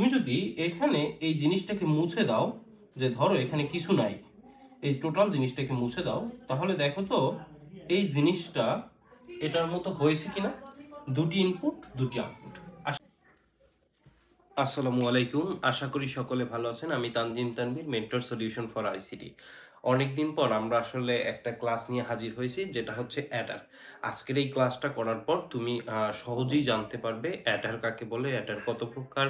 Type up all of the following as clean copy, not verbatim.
তুমি যদি এখানে এই জিনিসটাকে মুছে দাও, যে ধরো এখানে কিছু নাই, এই টোটাল জিনিসটাকে মুছে দাও, তাহলে দেখো তো এই জিনিসটা এটার মতো হয়েছে কিনা। দুটি ইনপুট দুটি আউটপুট। আসসালামু আলাইকুম, আশা করি সকলে ভালো আছেন। আমি Tanzim Tanvir, mentor solution for ICT. অনেকদিন পর আমরা আসলে একটা ক্লাস নিয়ে হাজির হয়েছি, যেটা হচ্ছে অ্যাডার। আজকের এই ক্লাসটা করার পর তুমি সহজেই জানতে পারবে অ্যাডার কাকে বলে, অ্যাডার কত প্রকার,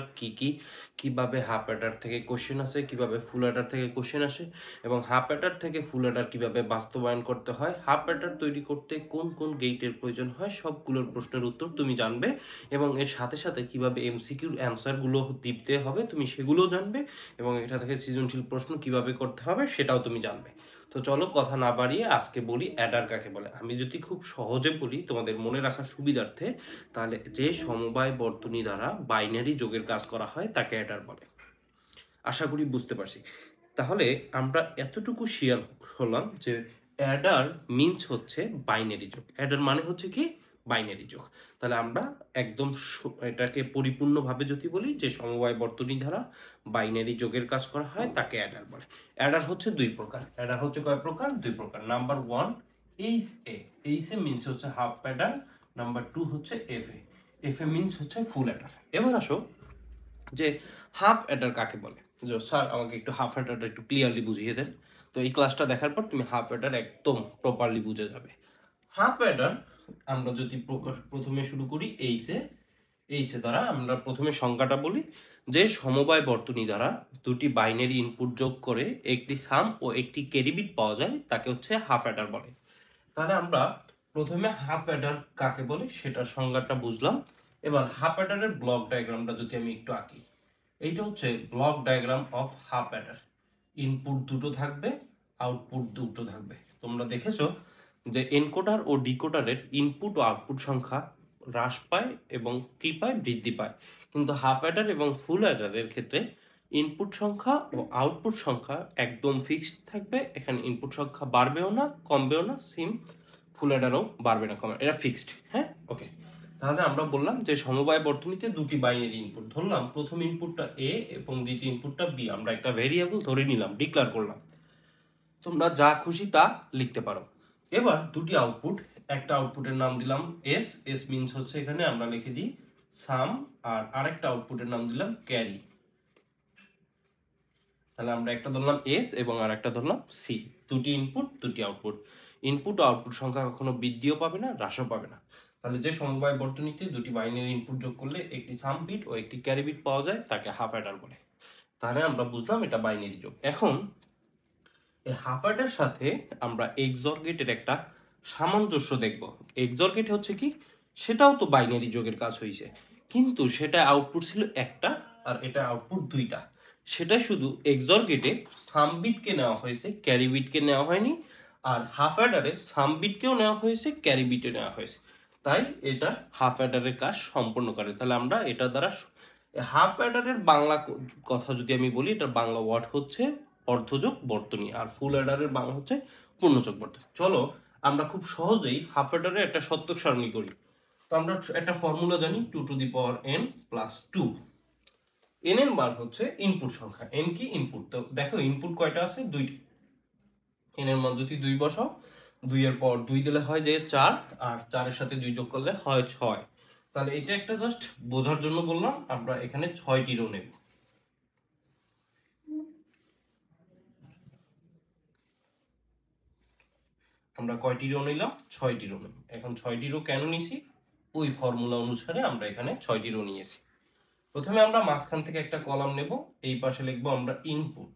কিভাবে হাফ অ্যাডার থেকে কোশ্চেন আসে, কিভাবে ফুল অ্যাডার থেকে কোশ্চেন আসে, এবং হাফ অ্যাডার থেকে ফুল অ্যাডার কিভাবে বাস্তবায়ন করতে হয়, হাফ অ্যাডার তৈরি করতে কোন কোন গেটের প্রয়োজন হয়, সবগুলোর প্রশ্নের উত্তর তুমি জানবে। এবং এর সাথে সাথে কিভাবে এমসিকিউর অ্যান্সারগুলো দিতে হবে তুমি সেগুলোও জানবে, এবং এটা থেকে সৃজনশীল প্রশ্ন কিভাবে করতে হবে সেটাও তুমি জানবে। তো চলো কথা না বাড়িয়ে আজকে বলি অ্যাডার কাকে বলে। আমি যদি খুব সহজে বলি তোমাদের মনে রাখার সুবিধার্থে, তাহলে যে সমবায় বর্তনী দ্বারা বাইনারি যোগের কাজ করা হয় তাকে অ্যাডার বলে। আশা করি বুঝতে পারছি। তাহলে আমরা এতটুকু শেয়ার হলাম যে অ্যাডার মিনস হচ্ছে বাইনারি যোগ। অ্যাডার মানে হচ্ছে কি বাইনারি যোগ। তাহলে আমরা একদম এটাকে পরিপূর্ণভাবে যদি বলি যে সমবায় বর্তনী দ্বারা বাইনারি যোগের কাজ করা হয় তাকে অ্যাডার বলে। অ্যাডার হচ্ছে দুই প্রকার। অ্যাডার হচ্ছে কয় প্রকার? দুই প্রকার। Number one H A. H a means হচ্ছে হাফ অ্যাডার। নাম্বার টু হচ্ছে F A. F a means হচ্ছে ফুল অ্যাডার। এবার আসো যে হাফ অ্যাডার কাকে বলে। যে স্যার আমাকে একটু হাফ অ্যাডারটা একটু ক্লিয়ারলি বুঝিয়ে দেন। তো এই ক্লাসটা দেখার পর তুমি হাফ অ্যাডার একদম প্রপারলি বুঝে যাবে। হাফ অ্যাডার আমরা যদি প্রথমে শুরু করি এইসে দ্বারা আমরা প্রথমে সংজ্ঞাটা বলি যে সমবায় বর্তনী দ্বারা দুটি বাইনারি ইনপুট যোগ করে একটি সাম ও একটি ক্যারি বিট পাওয়া যায়, তাকে হচ্ছে হাফ অ্যাডার বলে। তাহলে আমরা প্রথমে হাফ অ্যাডার কাকে বলে সেটার সংজ্ঞাটা বুঝলাম। এবার হাফ অ্যাডারের ব্লক ডায়াগ্রামটা যদি আমি একটু আঁকি, এইটা হচ্ছে block diagram of half Eder. Input দুটো থাকবে, আউটপুট দুটো থাকবে। তোমরা দেখেছো যে এনকোডার ও ডিকোডারের ইনপুট ও আউটপুট সংখ্যা হ্রাস পায় এবং কি পায়? বৃদ্ধি পায়। কিন্তু হাফ অ্যাডার এবং ফুল অ্যাডারের ক্ষেত্রে ইনপুট সংখ্যা ও আউটপুট সংখ্যা একদম ফিক্সড থাকবে। এখানে ইনপুট সংখ্যা বাড়বেও না কমবেও না, সেম ফুল অ্যাডারও বাড়বে না কমবে, এটা ফিক্সড। হ্যাঁ, ওকে। তাহলে আমরা বললাম যে সমবায় বর্তনীতে দুটি বাইনারি ইনপুট ধরলাম, প্রথম ইনপুটটা এ এবং দ্বিতীয় ইনপুটটা বি। আমরা একটা ভেরিয়েবল ধরে নিলাম, ডিক্লেয়ার করলাম। তোমরা যা খুশি তা লিখতে পারো। এবার দুটি আউটপুট, একটা আউটপুটের নাম দিলাম এস। এস মিনস হচ্ছে এখানে আমরা লিখে দিই সাম, আর আরেকটা আউটপুটের নাম দিলাম ক্যারি। তাহলে আমরা একটা ধরলাম এস এবং আর একটা ধরলাম সি। দুটি ইনপুট দুটি আউটপুট। ইনপুট ও আউটপুট সংখ্যা কখনো বৃদ্ধিও পাবে না, হ্রাসও পাবে না। তাহলে যে সমবায় বর্তনীতে দুটি বাইনারি ইনপুট যোগ করলে একটি সাম বিট ও একটি ক্যারি বিট পাওয়া যায় তাকে হাফ অ্যাডার বলে। তাহলে আমরা বুঝলাম এটা বাইনারি যোগ। এখন এই হাফ অ্যাডার সাথে আমরা এক্সঅর গেটের একটা সামঞ্জস্য দেখব। এক্সঅর গেট হচ্ছে কি, সেটাও তো বাইনারি যোগের কাজ হয়েছে, কিন্তু সেটা আউটপুট ছিল একটা আর এটা আউটপুট দুইটা। সেটা শুধু এক্সঅর গেটে সাম বিটকে নেওয়া হয়েছে, ক্যারি বিটকে নেওয়া হয়নি। আর হাফ অ্যাডারে সাম বিটকেও নেওয়া হয়েছে, ক্যারি বিটে নেওয়া হয়েছে। তাই এটা হাফ অ্যাডারের কাজ সম্পূর্ণ করে। তাহলে আমরা এটা দ্বারা হাফ অ্যাডারের বাংলা কথা যদি আমি বলি, এটার বাংলা ওয়ার্ড হচ্ছে অর্ধযোগ বর্তনী, আর ফুল অ্যাডারের বাংলা হচ্ছে পূর্ণযোগ বর্তনী। চলো আমরা খুব সহজেই হাফ অ্যাডারের একটা সত্যক সারণী করি। তো আমরা একটা ফর্মুলা জানি, 2 to the power n plus 2। n এর মান হচ্ছে ইনপুট সংখ্যা। n কি? ইনপুট। তো দেখো ইনপুট কয়টা আছে? দুইটি। n এর মান যদি 2 বসাও, 2 এর পর 2 দিলে হয় যে 4, আর 4 এর সাথে 2 যোগ করলে হয় 6। তাহলে এটা একটা জাস্ট বোঝার জন্য বললাম। আমরা এখানে 6টি রো নেব। আমরা কয়টি রো নিলাম? 6টি রো নিলাম। এখন 6টি রো কেন নিছি? ওই ফর্মুলা অনুসারে আমরা এখানে 6টি রো নিয়েছি। প্রথমে আমরা মাঝখান থেকে একটা কলাম নেব, এই পাশে লিখবো আমরা ইনপুট।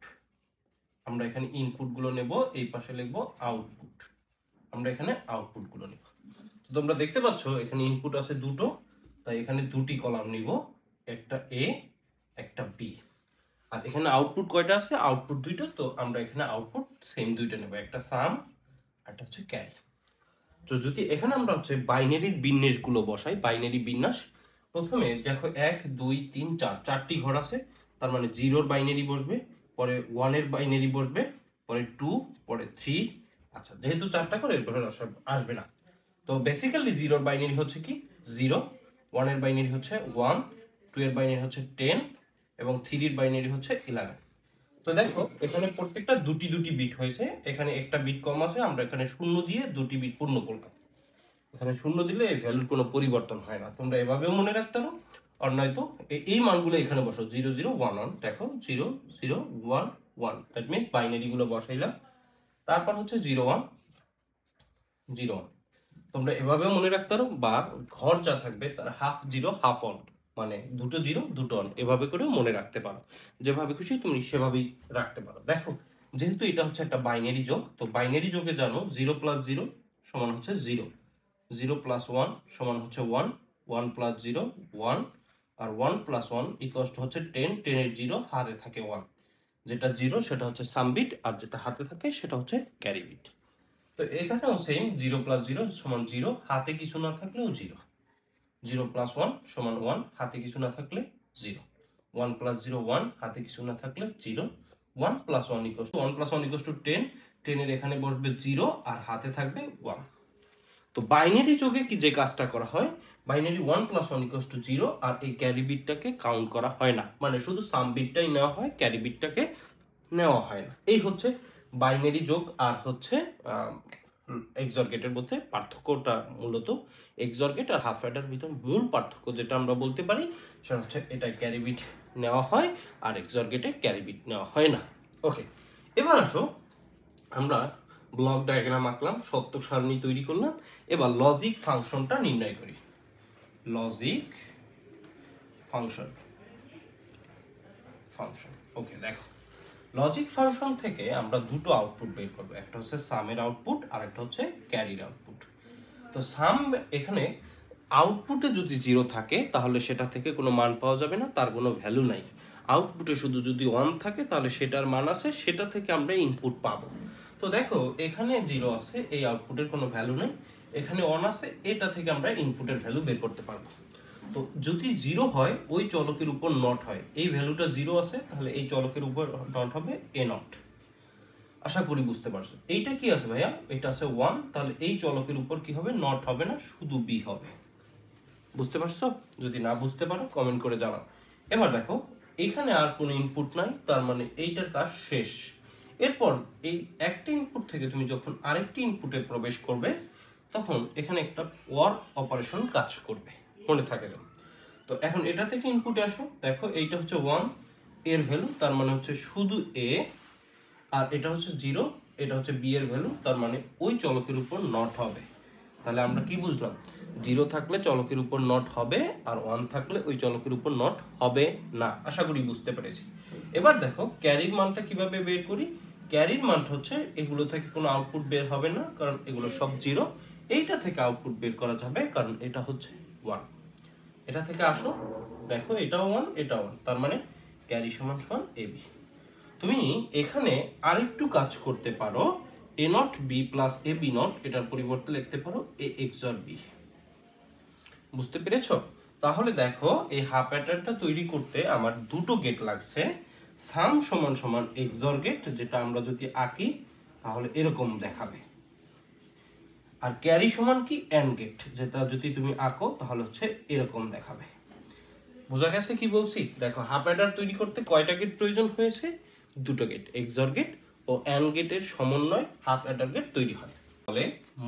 আমরা এখানে ইনপুট গুলো নেব, এই পাশে লিখবো আউটপুট। আমরা এখানে আউটপুট গুলো নেব। তো তোমরা দেখতে পাচ্ছ এখানে ইনপুট আছে দুটো, তাই এখানে দুটি কলাম নিব, একটা এ একটা বি। আর এখানে আউটপুট কয়টা আছে? আউটপুট দুইটা। তো আমরা এখানে আউটপুট সেম দুইটা নেব, একটা সাম আর একটা হচ্ছে ক্যারি। তো যদি এখানে আমরা হচ্ছে বাইনারির বিন্যাসগুলো বসাই, বাইনারি বিন্যাস, প্রথমে দেখো 1 2 3 4, 4টি ঘর আছে। তার মানে 0-র বাইনারি বসবে, পরে 1-এর বাইনারি বসবে, পরে 2, পরে 3। আচ্ছা, যেহেতু 4টা করে এর ঘরে আসবে না। তো বেসিক্যালি 0-র বাইনারি হচ্ছে কি 0, 1-এর বাইনারি হচ্ছে 1, 2-এর বাইনারি হচ্ছে 10, এবং 3 এর বাইনারি হচ্ছে 11। তো দেখো এখানে প্রত্যেকটা দুটি দুটি বিট হয়েছে, এখানে একটা বিট কম আছে, আমরা এখানে 0 দিয়ে দুটি বিট পূর্ণ করলাম। এখানে 0 দিলে এই ভ্যালুর কোনো পরিবর্তন হয় না, তোমরা এভাবেও মনে রাখতে পারো। আর নয়তো এই মানগুলো এখানে বসো 0 0 1 1, দেখো 0 0 1 1, দ্যাট মিনস বাইনারি গুলো বসাইলাম, তারপর হচ্ছে 0 1 0 1। তোমরা এভাবেও মনে রাখতে পারো, বা ঘর যা থাকবে তার হাফ 0 হাফ 1, মানে দুটো 0 দুটো 1, এভাবে করেও মনে রাখতে পারো। যেভাবে খুশি তুমি সেভাবেই রাখতে পারো। দেখো যেহেতু এটা হচ্ছে একটা বাইনারি যোগ, তো বাইনারি যোগে জানো 0 + 0 সমান হচ্ছে 0, 0 + 1 সমান হচ্ছে 1, 1 + 0 1, আর 1 + 1 = হচ্ছে 10, 10 এর 0 হাতে থাকে 1, যেটা 0 সেটা হচ্ছে সাম বিট, আর যেটা হাতে থাকে সেটা হচ্ছে ক্যারি বিট। তো এখানেও সেম 0 + 0 সমান 0, হাতে কিছু না থাকলেও 0, 0 + 1 সমান 1, হাতে কিছু না থাকলে 0, 1 + 0 1, হাতে কিছু না থাকলে 0, 1 + 1 = 1 + 1 = 10, 10 এর এখানে বসবে 0 আর হাতে থাকবে 1। তো বাইনারি যোগে কি যে কাজটা করা হয়, বাইনারি 1 + 1 = 0, আর এই ক্যারি বিটটাকে কাউন্ট করা হয় না, মানে শুধু সাম বিটটাই নেওয়া হয়, ক্যারি বিটটাকে নেওয়া হয় না। এই হচ্ছে বাইনারি যোগ আর হচ্ছে এক্সর গেটের মধ্যে পার্থক্যটা। মূলত এক্সর গেট আর হাফ অ্যাডার ভিতর মূল পার্থক্য যেটা আমরা বলতে পারি সেটা হচ্ছে এটা ক্যারি বিট নেওয়া হয় আর এক্সর গেটে ক্যারি বিট নেওয়া হয় না। ওকে, এবার আসো আমরা ব্লক ডায়াগ্রাম আঁকলাম, সত্য সারণী তৈরি করলাম, এবার লজিক ফাংশনটা নির্ণয় করি। লজিক ফাংশন ওকে, দেখো লজিক ফাংশন থেকে আমরা দুটো আউটপুট বের করব, একটা হচ্ছে সামের আউটপুট আর একটা হচ্ছে ক্যারির আউটপুট। তো সাম এখানে আউটপুটে যদি 0 থাকে তাহলে সেটা থেকে কোনো মান পাওয়া যাবে না, তার কোনো ভ্যালু নাই। আউটপুটে শুধু যদি 1 থাকে তাহলে সেটার মান আছে, সেটা থেকে আমরা ইনপুট পাবো। তো দেখো এখানে 0 আছে, এই আউটপুটের কোনো ভ্যালু নেই, এখানে 1 আছে, এটা থেকে আমরা ইনপুটের ভ্যালু বের করতে পারবো। তো যদি 0 হয় ওই চলকের উপর নট হয়, এই ভ্যালুটা 0 আছে তাহলে এই চলকের উপর নট হবে এ নট। আশা করি বুঝতে পারছো। এইটা কি আছে ভাইয়া, এটা আছে 1, তাহলে এই চলকের উপর কি হবে, নট হবে না, শুধু বি হবে। বুঝতে পারছো? যদি না বুঝতে পারো কমেন্ট করে জানাও। এবার দেখো এখানে আর কোনো ইনপুট নাই, তার মানে এইটার কাজ শেষ। এরপর এই একটা ইনপুট থেকে তুমি যখন আরেকটি ইনপুটে প্রবেশ করবে তখন এখানে একটা ওর অপারেশন কাজ করবে, মনে থাকে যেন। তো এখন এটা থেকে ইনপুটে আসো, দেখো এইটা হচ্ছে 1 এর ভ্যালু, তার মানে হচ্ছে শুধু এ, আর এটা হচ্ছে 0, এটা হচ্ছে বি এর ভ্যালু, তার মানে ওই চলকের উপর নট হবে। তাহলে আমরা কি বুঝলাম, 0 থাকলে চলকের উপর নট হবে আর 1 থাকলে ওই চলকের উপর নট হবে না। আশা করি বুঝতে পেরেছি। এবার দেখো ক্যারির মানটা কিভাবে বের করি। ক্যারির মানটা হচ্ছে এগুলো থেকে কোনো আউটপুট বের হবে না, কারণ এগুলো সব 0। এইটা থেকে আউটপুট বের করা যাবে কারণ এটা হচ্ছে 1। এটা থেকে আসো, দেখো এটাও 1 এটাও 1, তার মানে ক্যারি সমান সমান এবি। তুমি এখানে আরেকটু কাজ করতে পারো, A not B plus A B not, এটার পরিবর্তে লিখতে পারো এ এক্সর বি। বুঝতে পেরেছো? তাহলে দেখো এই হাফ অ্যাডারটা তৈরি করতে আমার দুটো গেট লাগছে, সাম সমান সমান এক্সর গেট, যেটা আমরা যদি আঁকি তাহলে এরকম দেখাবে, আর ক্যারি সমান কি অ্যান্ড গেট, যেটা যদি তুমি আঁকো তাহলে হচ্ছে এরকম দেখাবে। বোঝা গেছে কি বলছি? দেখো হাফ অ্যাডার তৈরি করতে কয়টা গেট প্রয়োজন হয়েছে, দুটো গেট, এক্সর গেট ও অ্যান্ড গেটের সমন্বয় হাফ অ্যাডার গেট তৈরি হয়। ফলে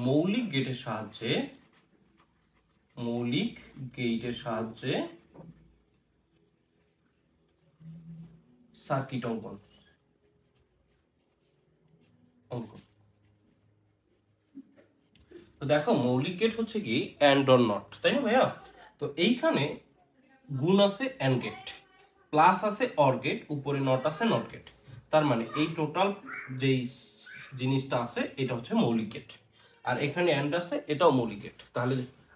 মৌলিক গেটের সাহায্যে সার্কিট অঙ্কন। তো দেখো মৌলিক গেট হচ্ছে কি অ্যান্ড অর নট, তাই না ভাইয়া? তো এইখানে গুণ আছে অ্যান্ড গেট, প্লাস আছে অর গেট, উপরে নট আছে নট গেট, তার মানে এই টোটাল যেই জিনিসটা আছে এটা হচ্ছে মৌলিক গেট, আর এখানে অ্যান্ড আছে এটাও মৌলিক গেট। তাহলে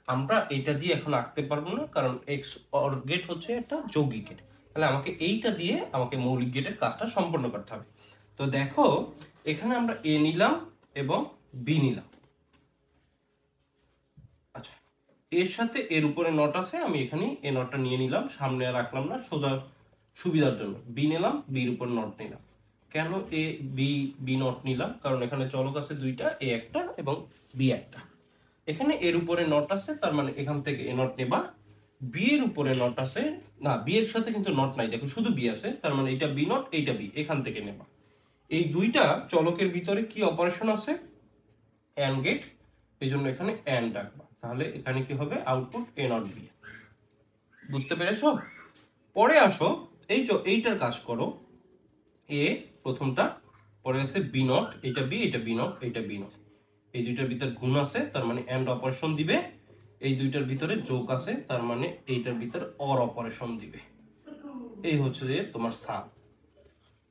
আমরা এটা দিয়ে এখন আঁকতে পারবো না, কারণ এক্স অর গেট হচ্ছে একটা যৌগিক গেট। তাহলে আমাকে এইটা দিয়ে আমাকে মৌলিক গেটের কাজটা সম্পন্ন করতে হবে। তো দেখো এখানে আমরা এ নিলাম এবং বি নিলাম, আচ্ছা এর সাথে এর উপরে নট আছে, আমি এখানে এ নটটা নিয়ে নিলাম, সামনে আর রাখলাম না, সোজা সুবিধার জন্য। বি নিলাম, বির উপর নট নিলাম। কেন এ বি বি নট নিলাম, কারণ এখানে চলক আছে দুইটা, এ একটা এবং বি একটা। এখানে এর উপরে নট আছে, তার মানে এখান থেকে এ নট নেবা, বি এর উপরে নট আছে, না বি এর সাথে কিন্তু নট নাই, দেখো শুধু বি আছে, তার মানে এটা বি নট, এইটা বি, এখান থেকে নেবা। এই দুইটা চলকের ভিতরে কি অপারেশন আছে? অ্যান্ড গেট, এই জন্য এখানে অ্যান্ড রাখবা, তাহলে এখানে কি হবে? Output A not B. বুঝতে পেরেছো? পরে আসো, এইটার কাজ করো। এ প্রথমটা, পরে আছে বি নট, এটা বি, এটা বি নট, এটা বি নট, এই দুইটার ভিতরে গুণ আছে, তার মানে এন্ড অপারেশন দিবে। এই দুইটার ভিতরে যোগ আছে, তার মানে এইটার ভিতরে অর অপারেশন দিবে। এই হচ্ছে যে তোমার সাম।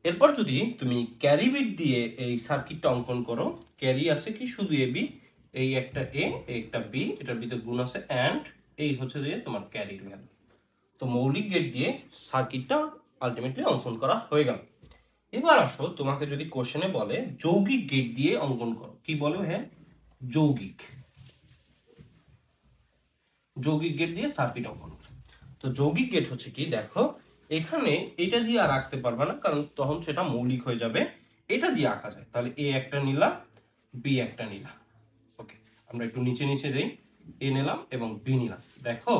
এরপর যদি তুমি ক্যারি বিট দিয়ে এই সার্কিটটা অঙ্কন করো, ক্যারি আছে কি? শুধু এ বি, এই একটা এ, একটা বি, এটার ভিতরে গুণ আছে এন্ড, এই হচ্ছে যে তোমার ক্যারির ভ্যালু। তো মৌলিক গেট দিয়ে সার্কিটটা আলটিমেটলি অঙ্কন করা হয়ে গেল। এবার আসো, তোমাকে যদি কোশ্চেনে বলে যৌগিক গেট দিয়ে অঙ্কন করো, কি বলে? হ্যাঁ, যৌগিক যৌগিক গেট দিয়ে সার্কিট অঙ্কন করো। তো যৌগিক গেট হচ্ছে কি? দেখো এখানে এটা দিয়ে আর আঁকতে পারবে না, কারণ তখন সেটা মৌলিক হয়ে যাবে। এটা দিয়ে আঁকা যায়, তাহলে এ একটা নিলা, বি একটা নিলা। ওকে, আমরা একটু নিচে নিচে দেই। এ নিলাম এবং বি নিলাম। দেখো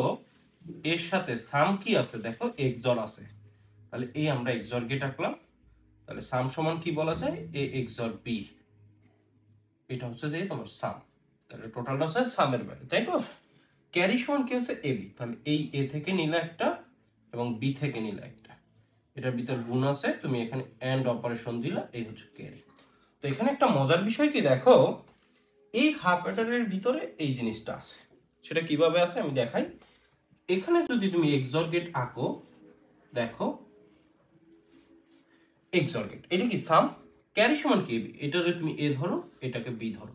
এর সাথে সাম কি আছে? দেখো এক্সর আছে, তাহলে এই আমরা এক্সর গেট আঁকলাম। তাহলে সাম সমান কি বলা যায়? এ এক্সর বি। এটা হচ্ছে যে তোমার সাম, তাহলে টোটালটা হচ্ছে সামের ভ্যালু, তাই তো? ক্যারি সমান কি আছে? এ বি, তাহলে এই এ থেকে নিলে একটা এবং বি থেকে নিলে একটা, এটার ভিতর গুণ আছে, তুমি এখানে এন্ড অপারেশন দিলা, এই হচ্ছে ক্যারি। তো এখানে একটা মজার বিষয় কি দেখো, এই হাফ অ্যাডারের ভিতরে এই জিনিসটা আছে। সেটা কিভাবে আছে আমি দেখাই। এখানে যদি তুমি এক্সর গেট আঁকো, দেখো এক্সর গেট, এটা কি সাম, ক্যারি সমান কি? এবি, এটা যদি তুমি এ ধরো, এটাকে বি ধরো,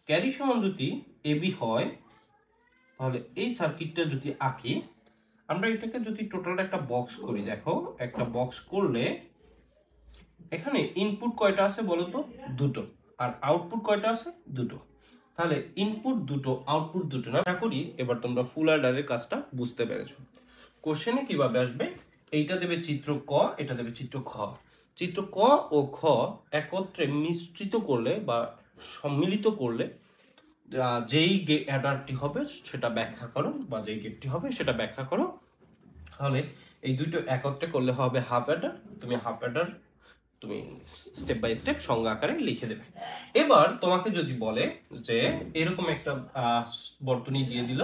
ক্যারি সমান যদি এবি হয়, তাহলে এই সার্কিটটা যদি আঁকি, আমরা এটাকে যদি টোটাল একটা বক্স করি, দেখো একটা বক্স করলে এখানে ইনপুট কয়টা আছে বলো তো? দুটো। আর আউটপুট কয়টা আছে? দুটো। তাহলে ইনপুট দুটো, আউটপুট দুটো না? আশা করি এবার তোমরা ফুল অ্যাডারের কাজটা বুঝতে পেরেছো। কোশ্চেনে কিভাবে আসবে? এইটা দেবে চিত্র ক, এটা দেবে চিত্র খ। চিত্র ক ও খ একত্রে মিশ্রিত করলে বা সম্মিলিত করলে যেই অ্যাডারটি হবে সেটা ব্যাখ্যা করো, বা যেই গেটটি হবে সেটা ব্যাখ্যা করো। তাহলে এই দুটো একত্রে করলে হবে হাফ অ্যাডার। তুমি হাফ অ্যাডার তুমি স্টেপ বাই স্টেপ সংজ্ঞা আকারে লিখে দেবে। এবার তোমাকে যদি বলে যে এরকম একটা বর্তনী দিয়ে দিল,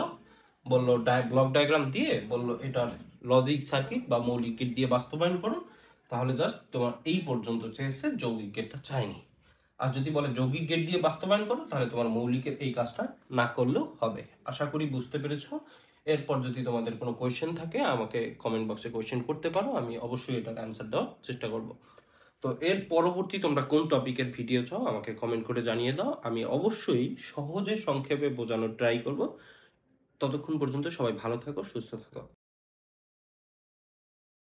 বললো ব্লক ডায়াগ্রাম দিয়ে বললো এটার লজিক সার্কিট বা মৌলিক গেট দিয়ে বাস্তবায়ন করো, তাহলে জাস্ট তোমার এই পর্যন্ত চেয়েছে, যৌগিক গেটটা চাইনি। আর যদি বলে যৌগিক গেট দিয়ে বাস্তবায়ন করো, তাহলে তোমার মৌলিকের এই কাজটা না করলেও হবে। আশা করি বুঝতে পেরেছো। এরপর যদি তোমাদের কোনো কোয়েশ্চেন থাকে আমাকে কমেন্ট বক্সে কোয়েশ্চেন করতে পারো, আমি অবশ্যই এটার অ্যান্সার দেওয়ার চেষ্টা করব। তো এর পরবর্তী তোমরা কোন টপিকের ভিডিও চাও আমাকে কমেন্ট করে জানিয়ে দাও, আমি অবশ্যই সহজে সংক্ষেপে বোঝানোর ট্রাই করব। ততক্ষণ পর্যন্ত সবাই ভালো থাকো, সুস্থ থাকো।